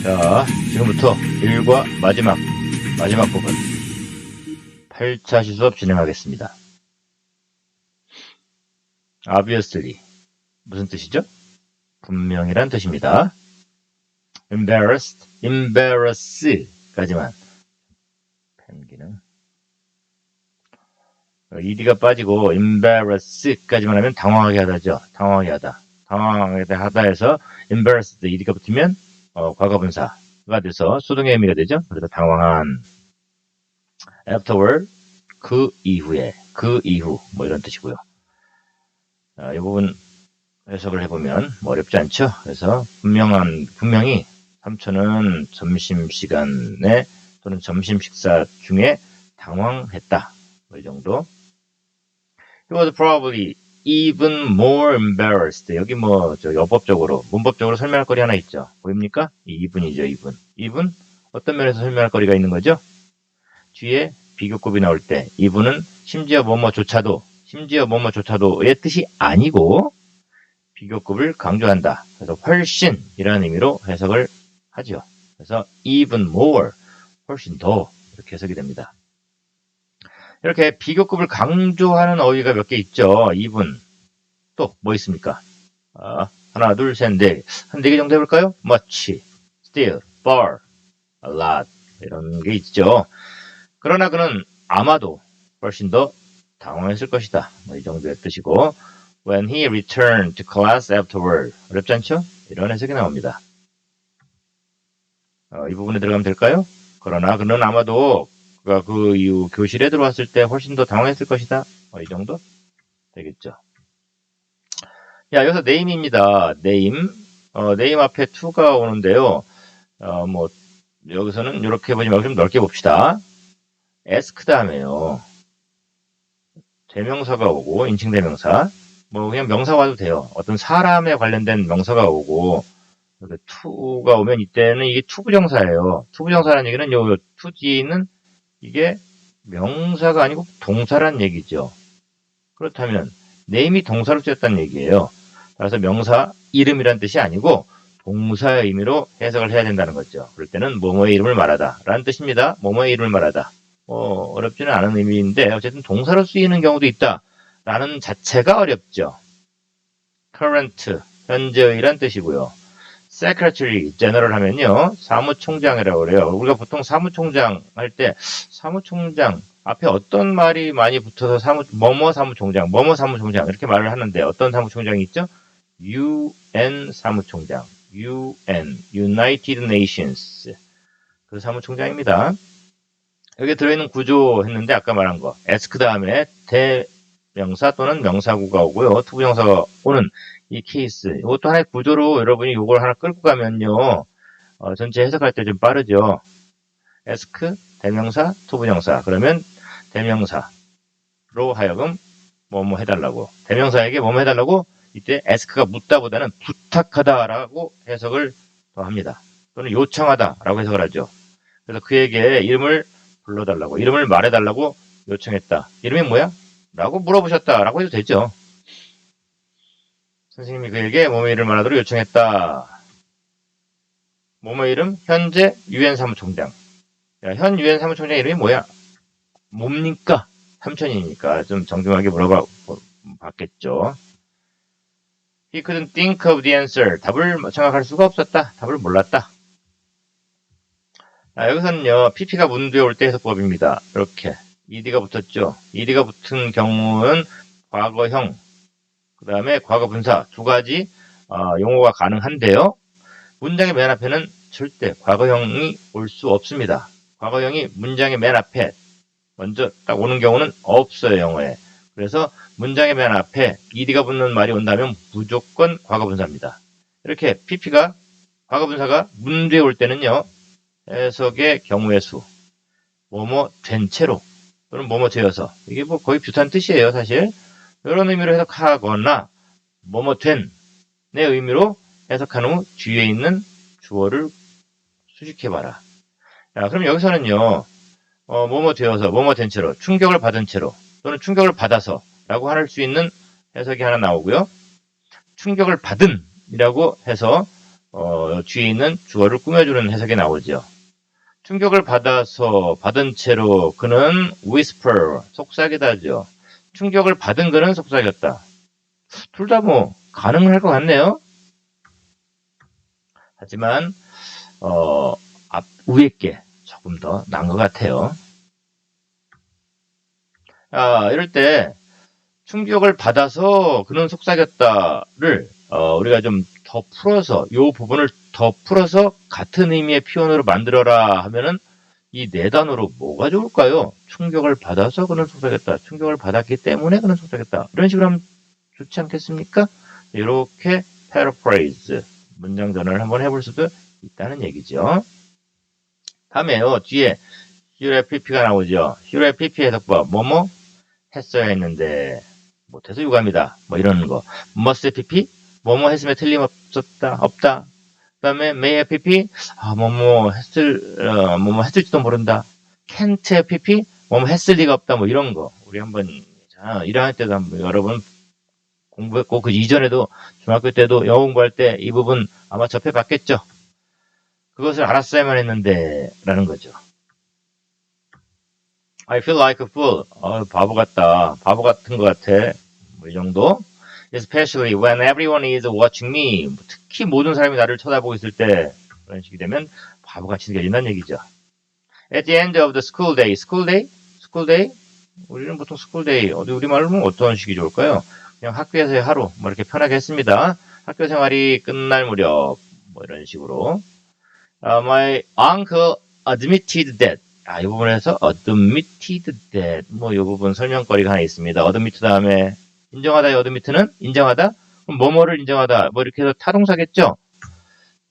자, 지금부터 1과 마지막 부분 8차 시수업 진행하겠습니다. obviously 무슨 뜻이죠? 분명이란 뜻입니다. embarrass까지만 펜 기능 ed가 빠지고 embarrass까지만 하면 당황하게 하다죠. 당황하게 하다 해서 embarrassed ed가 붙으면 과거분사가 돼서 수동의 의미가 되죠. 그래서 당황한 afterward 그 이후 뭐 이런 뜻이고요. 이 부분 해석을 해보면 어렵지 않죠. 그래서 분명히 삼촌은 점심시간에 또는 점심 식사 중에 당황했다. 뭐 이 정도. He was probably even more embarrassed. 여기 여법적으로, 문법적으로 설명할 거리 하나 있죠. 보입니까? 이 even이죠, even. 어떤 면에서 설명할 거리가 있는 거죠? 뒤에 비교급이 나올 때 even은 심지어 뭐뭐조차도의 뜻이 아니고 비교급을 강조한다. 그래서 훨씬이라는 의미로 해석을 하죠. 그래서 even more, 훨씬 더 이렇게 해석이 됩니다. 이렇게 비교급을 강조하는 어휘가 몇 개 있죠. even. 또 뭐 있습니까? 하나, 둘, 셋, 넷. 한 4개 정도 해볼까요? much, still, far, a lot 이런 게 있죠. 그러나 그는 아마도 훨씬 더 당황했을 것이다. 뭐 이 정도의 뜻이고 when he returned to class afterward. 어렵지 않죠? 이런 해석이 나옵니다. 이 부분에 들어가면 될까요? 그러나 그는 아마도 그가 그 이후 교실에 들어왔을 때 훨씬 더 당황했을 것이다. 이 정도 되겠죠. 야, 여기서 name입니다. name. name 앞에 to가 오는데요. 여기서는 이렇게 보지 말고 좀 넓게 봅시다. ask 다음에요. 대명사가 오고, 인칭대명사. 그냥 명사가 와도 돼요. 어떤 사람에 관련된 명사가 오고, to가 오면 이때는 이게 투부정사예요. 투부정사라는 얘기는 요 to 뒤에는 이게 명사가 아니고 동사란 얘기죠. 그렇다면 name이 동사로 쓰였다는 얘기예요. 따라서 명사 이름이란 뜻이 아니고 동사의 의미로 해석을 해야 된다는 거죠. 그럴 때는 뭐뭐의 이름을 말하다 라는 뜻입니다. 뭐뭐의 이름을 말하다. 어렵지는 않은 의미인데 어쨌든 동사로 쓰이는 경우도 있다 라는 자체가 어렵죠. current, 현재의란 뜻이고요. secretary, general 하면요. 사무총장이라고 그래요. 우리가 보통 사무총장 할 때 사무총장 앞에 어떤 말이 많이 붙어서 뭐뭐 사무총장 이렇게 말을 하는데 어떤 사무총장이 있죠? UN 사무총장, UN, United Nations 그 사무총장입니다. 여기 들어있는 구조 했는데 아까 말한 거 ask 다음에 대명사 또는 명사구가 오고요. 투부정사가 오는 이 케이스, 이것도 하나의 구조로 여러분이 이걸 하나 끌고 가면요. 전체 해석할 때 좀 빠르죠. ask, 대명사, 투부정사. 그러면 대명사로 하여금 뭐뭐 해달라고. 대명사에게 뭐뭐 해달라고 이때 ask가 묻다보다는 부탁하다라고 해석을 더 합니다. 또는 요청하다라고 해석을 하죠. 그래서 그에게 이름을 불러달라고, 이름을 말해달라고 요청했다. 이름이 뭐야? 라고 물어보셨다라고 해도 되죠. 선생님이 그에게 뭐뭐의 이름을 말하도록 요청했다. 뭐뭐의 이름? 현재 UN 사무총장. 야, 현 UN 사무총장 이름이 뭐야? 뭡니까? 삼촌이니까 좀 정중하게 물어봤겠죠. He couldn't think of the answer. 답을 생각할 수가 없었다. 답을 몰랐다. 여기서는요, PP가 문두에 올 때 해석법입니다. 이렇게. ED가 붙었죠. ED가 붙은 경우는 과거형, 그 다음에 과거분사 두 가지 용어가 가능한데요. 문장의 맨 앞에는 절대 과거형이 올 수 없습니다. 과거형이 문장의 맨 앞에 먼저 딱 오는 경우는 없어요, 영어에. 그래서 문장의 맨 앞에 ed가 붙는 말이 온다면 무조건 과거분사입니다. 이렇게 pp가 과거분사가 문두에 올 때는요. 해석의 경우의 수, 뭐뭐 된 채로 또는 뭐뭐 되어서 이게 거의 비슷한 뜻이에요, 사실. 이런 의미로 해석하거나 뭐뭐 된의 의미로 해석한 후 뒤에 있는 주어를 수식해봐라. 자, 그럼 여기서는요. 뭐뭐 되어서 뭐뭐 된 채로 충격을 받은 채로 또는 충격을 받아서 라고 할 수 있는 해석이 하나 나오고요. 충격을 받은 이라고 해서 뒤에 있는 주어를 꾸며주는 해석이 나오죠. 충격을 받은 채로 그는 whisper, 속삭이다죠. 충격을 받은 그는 속삭였다. 둘 다 뭐 가능할 것 같네요. 하지만 위에 게 조금 더 나은 것 같아요. 이럴 때 충격을 받아서 그는 속삭였다를 우리가 좀 더 풀어서 이 부분을 더 풀어서 같은 의미의 표현으로 만들어라 하면은 이 네 단어로 뭐가 좋을까요? 충격을 받아서 그는 속삭였다. 충격을 받았기 때문에 그는 속삭였다. 이런 식으로 하면 좋지 않겠습니까? 이렇게 paraphrase 문장 전환을 한번 해볼 수도 있다는 얘기죠. 다음에요. 뒤에 hero pp가 나오죠. hero pp 해석법 뭐뭐 했어야 했는데 못해서 유감이다. 뭐 이러는 거. must pp 뭐뭐 했으면 틀림없었다. 없다. 그 다음에 may pp 뭐뭐 했을지도 모른다. can't pp 뭐뭐 했을 리가 없다. 뭐 이런 거. 우리 한번 1학년 때도 한번 여러분 공부했고 그 이전에도 중학교 때도 영어 공부할 때 이 부분 아마 접해봤겠죠. 그것을 알았어야만 했는데 라는 거죠. I feel like a fool. 바보 같다. 바보 같은 것 같아. 뭐 이 정도. Especially when everyone is watching me. 특히 모든 사람이 나를 쳐다보고 있을 때 그런 식이 되면 바보같이 느껴진다는 얘기죠. At the end of the school day. School day? School day? 우리는 보통 school day. 우리말로 는 어떤 식이 좋을까요? 그냥 학교에서의 하루. 뭐 이렇게 편하게 했습니다. 학교 생활이 끝날 무렵. 뭐 이런 식으로. My uncle admitted that. 이 부분에서 admitted that. 뭐 이 부분 설명거리가 하나 있습니다. admit 다음에 인정하다, admit는 인정하다. 그럼 뭐뭐를 인정하다. 뭐 이렇게 해서 타동사겠죠?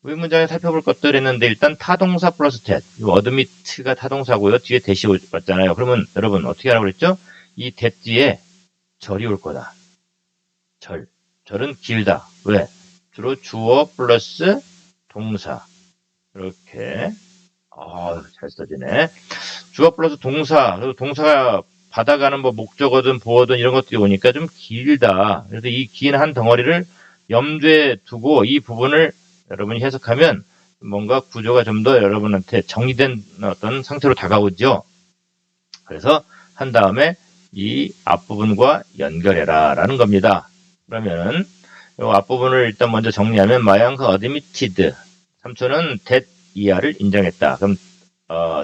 우리 문장에 살펴볼 것들 했는데 일단 타동사 플러스 that. 이 admit가 타동사고요. 뒤에 that이 왔잖아요. 그러면 여러분 어떻게 하라고 그랬죠? 이 that 뒤에 절이 올 거다. 절은 길다. 왜? 주로 주어 플러스 동사. 이렇게. 잘 써지네. 주어 플러스 동사. 그리고 동사가 받아가는 뭐 목적어든 보어든 이런 것들이 오니까 좀 길다. 그래서 이 긴 한 덩어리를 염두에 두고 이 부분을 여러분이 해석하면 뭔가 구조가 좀 더 여러분한테 정리된 어떤 상태로 다가오죠. 그래서 한 다음에 이 앞부분과 연결해라 라는 겁니다. 그러면은 이 앞부분을 일단 먼저 정리하면 my uncle admitted. 삼촌은 that 이하를 인정했다. 그럼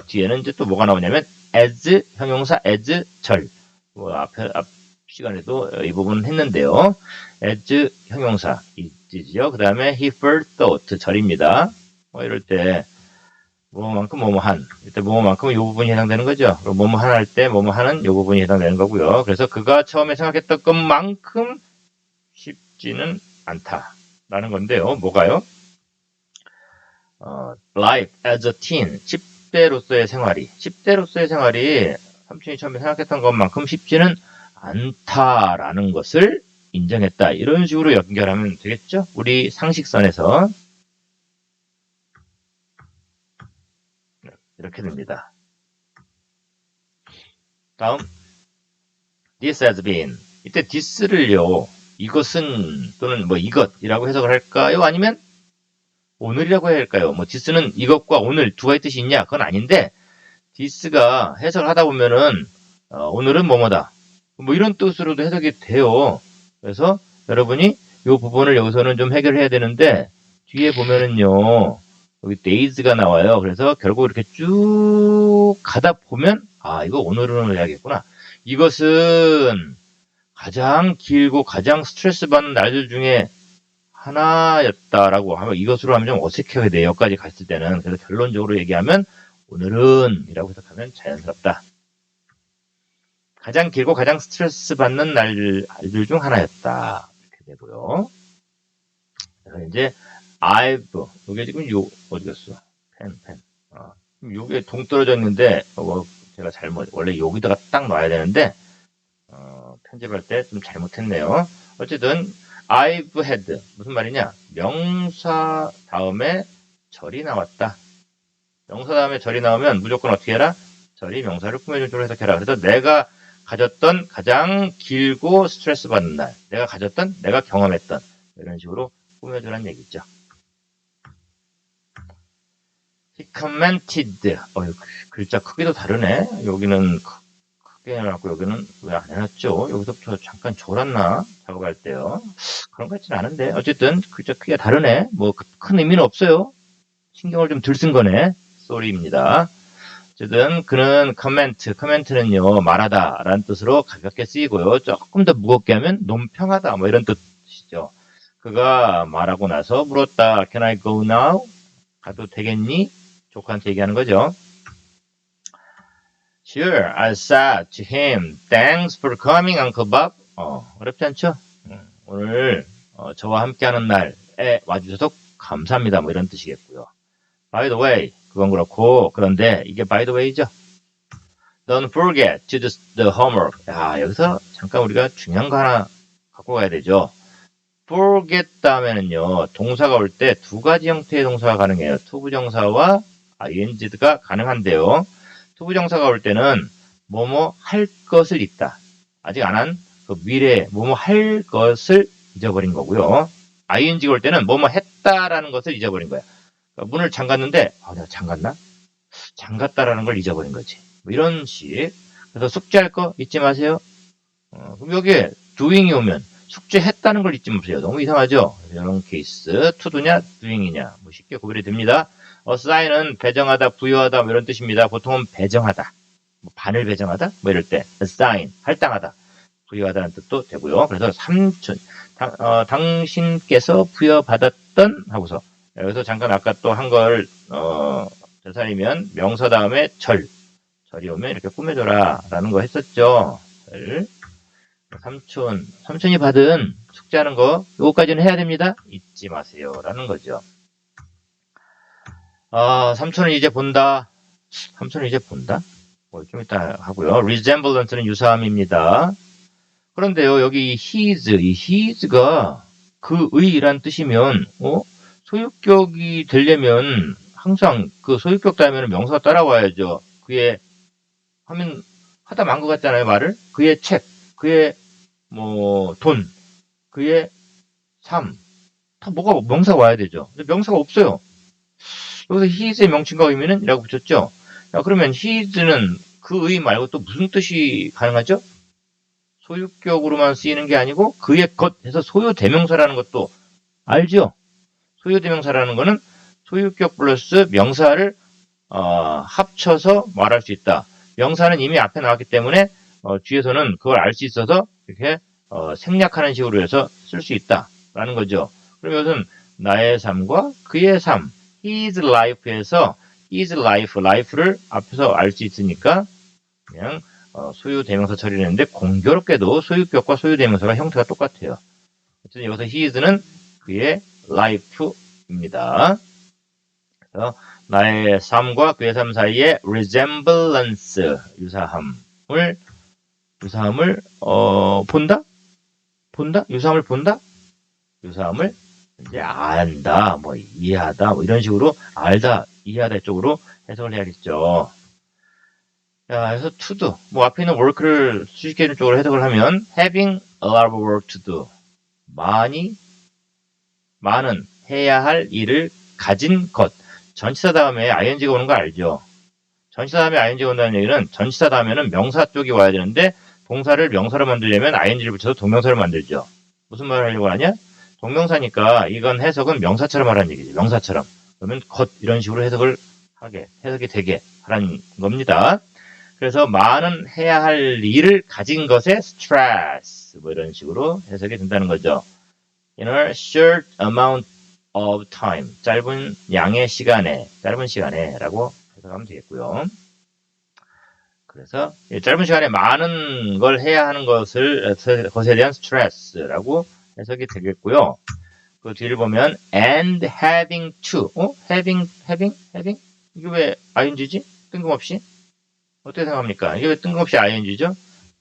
뒤에는 이제 또 뭐가 나오냐면 as 형용사 as 절. 앞 시간에도 이 부분 했는데요. as 형용사 있지요. 그 다음에 he first thought 절입니다. 이럴 때 뭐뭐만큼 뭐뭐한. 이때 뭐뭐만큼은 이 부분이 해당되는 거죠. 그리고 뭐뭐한 할 때 뭐뭐하는 이 부분이 해당되는 거고요. 그래서 그가 처음에 생각했던 것만큼 쉽지는 않다라는 건데요. 뭐가요? life as a teen, 10대로서의 생활이 삼촌이 처음에 생각했던 것만큼 쉽지는 않다라는 것을 인정했다. 이런 식으로 연결하면 되겠죠? 우리 상식선에서 이렇게 됩니다. 다음 this has been. 이때 this를요. 이것은 또는 뭐 이것이라고 해석을 할까요? 아니면 오늘이라고 해야 할까요? 뭐 this는 이것과 오늘 두 가지 뜻이 있냐? 그건 아닌데 this가 해석을 하다 보면은 오늘은 뭐뭐다. 뭐 이런 뜻으로도 해석이 돼요. 그래서 여러분이 이 부분을 여기서는 좀 해결해야 되는데 뒤에 보면은요. 여기 days가 나와요. 그래서 결국 이렇게 쭉 가다 보면 이거 오늘은 해야겠구나. 이것은 가장 길고 가장 스트레스 받는 날들 중에 하나였다라고 하면 이것으로 하면 좀 어색하게 돼요. 여기까지 갔을 때는. 그래서 결론적으로 얘기하면 오늘은 이라고 해석하면 자연스럽다. 가장 길고 가장 스트레스 받는 날들 중 하나였다. 이렇게 되고요. 그래서 이제 I've 이게 지금 어디 갔어? 펜. 요게 동떨어져 있는데 제가 원래 여기다가 딱 놔야 되는데 편집할 때 좀 잘못했네요. 어쨌든 I've had 무슨 말이냐? 명사 다음에 절이 나왔다. 명사 다음에 절이 나오면 무조건 어떻게 해라? 절이 명사를 꾸며준 쪽으로 해석해라. 그래서 내가 가졌던 가장 길고 스트레스 받는 날, 내가 경험했던 이런 식으로 꾸며주라는 얘기죠. He commented. 글자 크기도 다르네. 여기는 크게 해놨고 여기는 왜 안 해놨죠? 여기서부터 잠깐 졸았나? 작업할 때요. 그런 것 같지는 않은데. 어쨌든 글자 크기가 다르네. 뭐 큰 의미는 없어요. 신경을 좀 덜 쓴 거네. 쏘리입니다. 어쨌든 그는 커멘트는요 말하다 라는 뜻으로 가볍게 쓰이고요. 조금 더 무겁게 하면 논평하다 뭐 이런 뜻이죠. 그가 말하고 나서 물었다. Can I go now? 가도 되겠니? 조카한테 얘기하는 거죠. Sure, I said to him, thanks for coming, Uncle Bob. 어렵지 않죠? 오늘 저와 함께하는 날에 와주셔서 감사합니다. 뭐 이런 뜻이겠고요. By the way, 그건 그렇고 그런데 이게 by the way죠. Don't forget to do the homework. 야, 여기서 잠깐 우리가 중요한 거 하나 갖고 가야 되죠. forget 다음에는요 동사가 올 때 두 가지 형태의 동사가 가능해요. 투부정사와 ing가 가능한데요. 투부정사가 올 때는 뭐뭐 할 것을 잊다. 아직 안 한 그 미래 뭐뭐 할 것을 잊어버린 거고요. ing가 올 때는 뭐뭐 했다라는 것을 잊어버린 거야. 그러니까 문을 잠갔는데 내가 잠갔나? 잠갔다라는 걸 잊어버린 거지. 뭐 이런 식. 그래서 숙제할 거 잊지 마세요. 그럼 여기에 doing이 오면 숙제했다는 걸 잊지 마세요. 너무 이상하죠? 이런 케이스. to do냐, doing이냐. 뭐 쉽게 구별이 됩니다. assign은 배정하다, 부여하다 뭐 이런 뜻입니다. 보통은 배정하다. 뭐 반을 배정하다? 뭐 이럴 때 assign, 할당하다. 부여하다는 뜻도 되고요. 그래서 당신께서 부여받았던 하고서 여기서 잠깐 아까 또 한 걸 대사이면 명사 다음에 절이 오면 이렇게 꾸며줘라 라는 거 했었죠. 삼촌이 받은 숙제하는 거 요거까지는 해야 됩니다. 잊지 마세요 라는 거죠. 삼촌은 이제 본다. 삼촌은 이제 본다? 좀 이따 하고요. resemblance는 유사함입니다. 그런데요, 여기 이 his가 그의란 뜻이면, 소유격이 되려면 항상 그 소유격 다음에는 명사가 따라와야죠. 그의 하면 하다 만 것 같잖아요, 말을. 그의 책, 그의 돈, 그의 삶. 다 뭐가 명사가 와야 되죠. 근데 명사가 없어요. 여기서 his의 명칭과 의미는 이라고 붙였죠. 그러면 his는 그 의 말고 또 무슨 뜻이 가능하죠? 소유격으로만 쓰이는 게 아니고 그의 것 해서 소유대명사라는 것도 알죠? 소유대명사라는 거는 소유격 플러스 명사를 합쳐서 말할 수 있다. 명사는 이미 앞에 나왔기 때문에 뒤에서는 그걸 알 수 있어서 이렇게 생략하는 식으로 해서 쓸 수 있다라는 거죠. 그럼 이것은 나의 삶과 그의 삶, his life에서 his life를 앞에서 알 수 있으니까 그냥 소유대명사 처리를 했는데 공교롭게도 소유격과 소유대명사가 형태가 똑같아요. 어쨌든 여기서 his는 그의 life입니다. 그래서 나의 삶과 그의 삶 사이의 resemblance, 유사함을 본다? 유사함을 본다? 유사함을 이제 안다, 이해하다, 이런 식으로 알다, 이해하다 쪽으로 해석을 해야겠죠. 자, 그래서 to do. 앞에 있는 work를 수식해 쪽으로 해석을 하면 having a lot of work to do. 많은 해야 할 일을 가진 것. 전치사 다음에 ing가 오는 거 알죠? 전치사 다음에 ing가 온다는 얘기는 전치사 다음에는 명사 쪽이 와야 되는데 동사를 명사로 만들려면 ing를 붙여서 동명사를 만들죠. 무슨 말을 하려고 하냐? 동명사니까 이건 해석은 명사처럼 하라는 얘기죠. 명사처럼. 그러면 것 이런 식으로 해석이 되게 하라는 겁니다. 그래서 많은 해야 할 일을 가진 것에 stress 이런 식으로 해석이 된다는 거죠. In a short amount of time. 짧은 시간에 라고 해석하면 되겠고요. 그래서 짧은 시간에 많은 걸 해야 하는 것에 대한 스트레스라고 해석이 되겠고요. 그 뒤를 보면 and having to. having? 이게 왜 ing지? 뜬금없이? 어떻게 생각합니까? 이게 왜 뜬금없이 ing죠?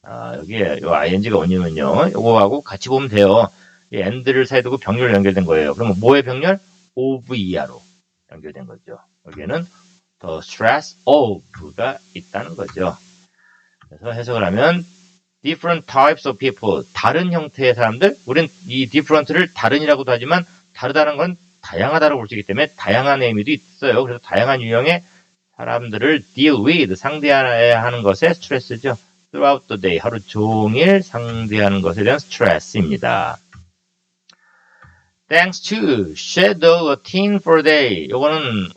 여기에 요 ing가 뭐냐면요. 요거하고 같이 보면 돼요. 이 and를 사이에 두고 병렬 연결된 거예요. 그러면 뭐의 병렬? of 이하로 연결된 거죠. 여기에는 the stress of가 있다는 거죠. 그래서 해석을 하면 different types of people, 다른 형태의 사람들. 우린 이 different를 다른이라고도 하지만 다르다는 건 다양하다고 볼 수 있기 때문에 다양한 의미도 있어요. 그래서 다양한 유형의 사람들을 deal with, 상대해야 하는 것에 스트레스죠. throughout the day, 하루 종일 상대하는 것에 대한 스트레스입니다. Thanks to shadow a teen for a day. 요거는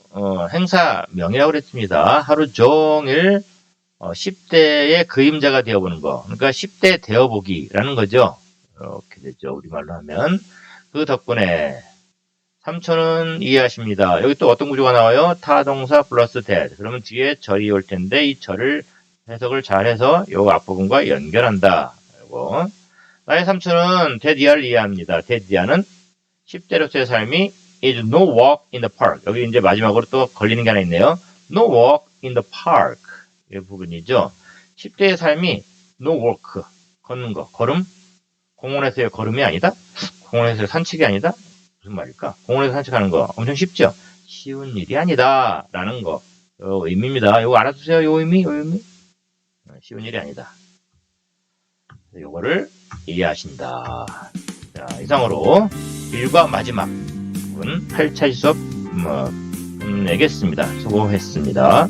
행사명이라고 그랬습니다. 하루 종일 10대의 그림자가 되어보는 거. 그러니까 10대 되어보기라는 거죠. 이렇게 되죠. 우리말로 하면. 그 덕분에 삼촌은 이해하십니다. 여기 또 어떤 구조가 나와요? 타동사 플러스 that. 그러면 뒤에 절이 올 텐데 이 절을 해석을 잘해서 요 앞부분과 연결한다. 요거. 나의 삼촌은 데디아를 이해합니다. 데디아는 10대로서의 삶이 is no walk in the park. 여기 이제 마지막으로 또 걸리는 게 하나 있네요. No walk in the park. 이 부분이죠. 10대의 삶이 no walk. 걷는 거. 걸음? 공원에서의 걸음이 아니다? 공원에서의 산책이 아니다? 무슨 말일까? 공원에서 산책하는 거 엄청 쉽죠? 쉬운 일이 아니다. 라는 거. 요 의미입니다. 요거 알아두세요. 요 의미? 쉬운 일이 아니다. 요거를 이해하신다. 자, 이상으로 1과 마지막 부분 8차 수업 끝내겠습니다. 수고했습니다.